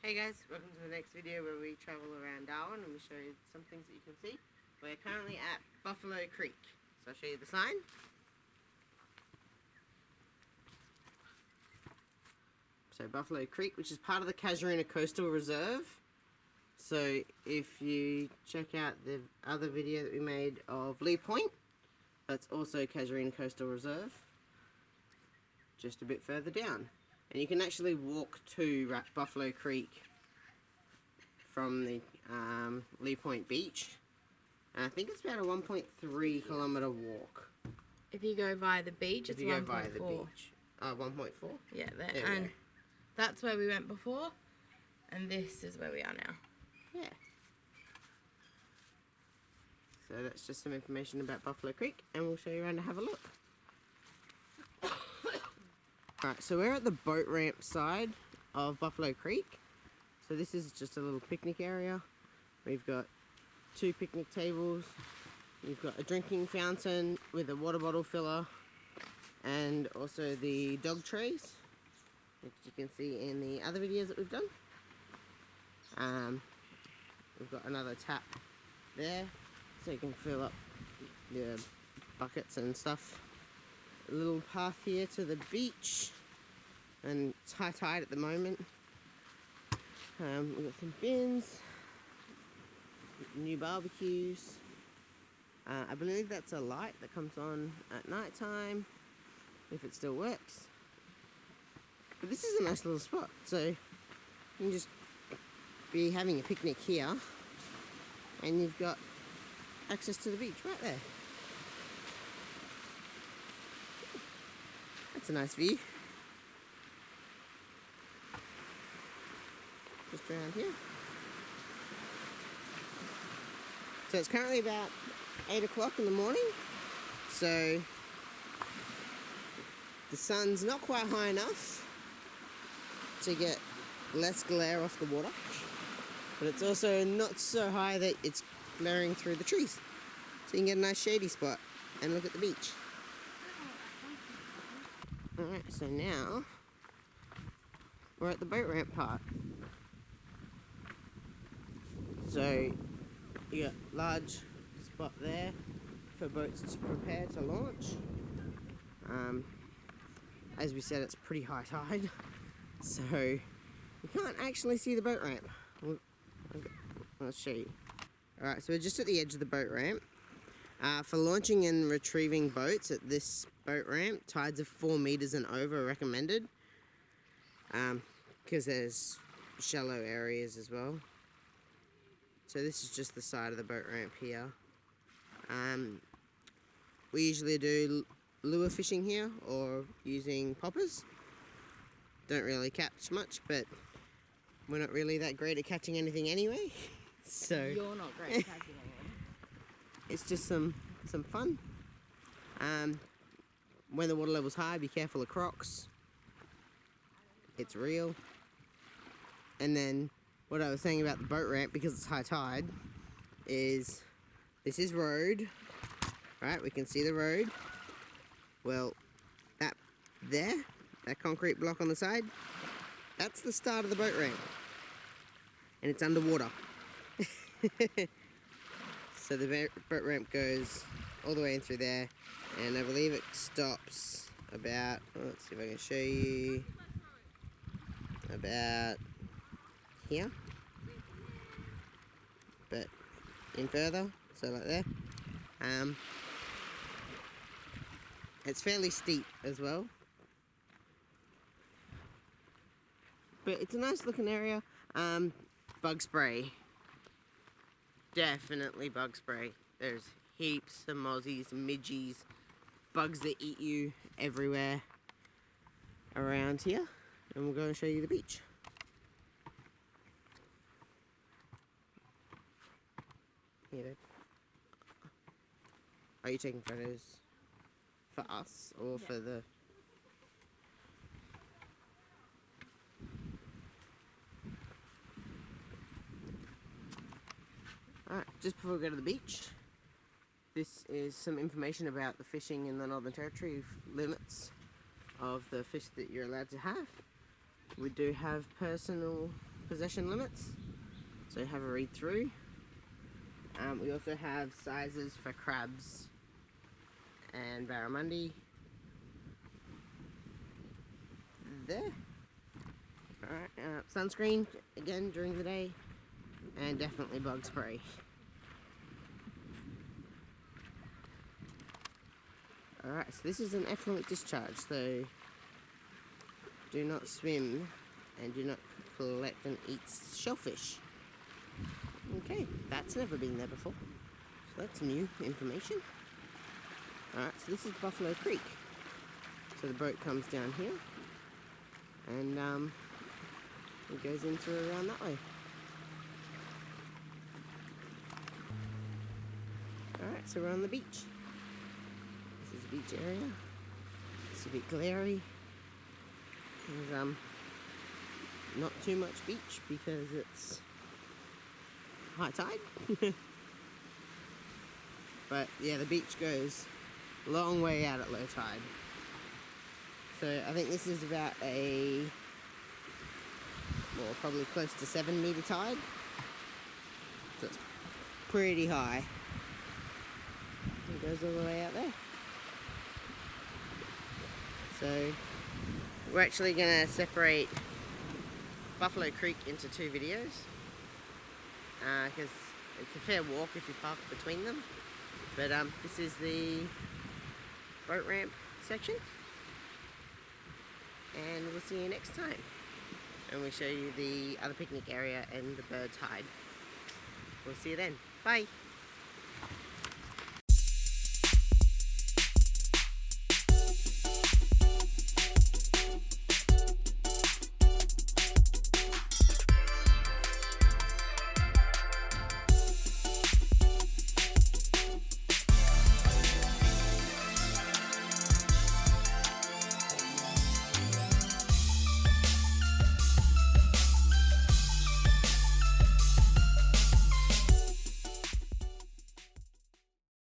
Hey guys, welcome to the next video where we travel around Darwin and we show you some things that you can see. We're currently at Buffalo Creek, so I'll show you the sign. So Buffalo Creek, which is part of the Casuarina Coastal Reserve. So if you check out the other video that we made of Lee Point, that's also Casuarina Coastal Reserve, just a bit further down. And you can actually walk to Buffalo Creek from the Lee Point beach. And I think it's about a 1.3 kilometre walk. If you go via the beach, it's 1.4. If you go via the beach. 1.4? Yeah, there. And that's where we went before. And this is where we are now. Yeah. So that's just some information about Buffalo Creek. And we'll show you around to have a look. Alright, so we're at the boat ramp side of Buffalo Creek. So this is just a little picnic area. We've got 2 picnic tables. You've got a drinking fountain with a water bottle filler. And also the dog trays, which you can see in the other videos that we've done. We've got another tap there, so you can fill up your buckets and stuff. A little path here to the beach, and it's high tide at the moment. We've got some bins, new barbecues. I believe that's a light that comes on at night time, if it still works. But this is a nice little spot, so you can just be having a picnic here, and you've got access to the beach right there. That's a nice view. Just around here. So it's currently about 8 o'clock in the morning. So the sun's not quite high enough to get less glare off the water. But it's also not so high that it's glaring through the trees. So you can get a nice shady spot and look at the beach. Alright, so now we're at the boat ramp part. So you got a large spot there for boats to prepare to launch. As we said, it's pretty high tide, so you can't actually see the boat ramp. I'll show you. Alright, so we're just at the edge of the boat ramp. For launching and retrieving boats at this boat ramp, tides of 4 meters and over are recommended, because there's shallow areas as well. So this is just the side of the boat ramp here. We usually do lure fishing here or using poppers. Don't really catch much, but we're not really that great at catching anything anyway. So you're not great at catching anything. It's just some fun. When the water level's high, be careful of crocs. It's real. And then what I was saying about the boat ramp, because it's high tide, is this is road, right? We can see the road. Well, that concrete block on the side, that's the start of the boat ramp, and it's underwater. So the boat ramp goes all the way in through there, and I believe it stops about, let's see if I can show you, about here, but in further, so like there. It's fairly steep as well, but it's a nice looking area. Bug spray, definitely bug spray. There's heaps of mozzies, midgies, bugs that eat you everywhere around here, and we'll go and show you the beach. Here, babe. Are you taking photos for us or for the... Alright, just before we go to the beach, this is some information about the fishing in the Northern Territory, limits of the fish that you're allowed to have. We do have personal possession limits, so have a read through. We also have sizes for crabs and barramundi there. Alright, sunscreen again during the day, and definitely bug spray. Alright, so this is an effluent discharge, so do not swim and do not collect and eat shellfish. Okay, that's never been there before, so that's new information. Alright, so this is Buffalo Creek. So the boat comes down here and it goes in through around that way. Alright, so we're on the beach. This is the beach area. It's a bit glary. There's not too much beach because it's high tide. But yeah, the beach goes a long way out at low tide. So I think this is about a, well, probably close to 7 meter tide. So it's pretty high. It goes all the way out there. So we're actually going to separate Buffalo Creek into 2 videos because it's a fair walk if you park between them. But this is the boat ramp section, and we'll see you next time. And we'll show you the other picnic area and the birds hide. We'll see you then. Bye.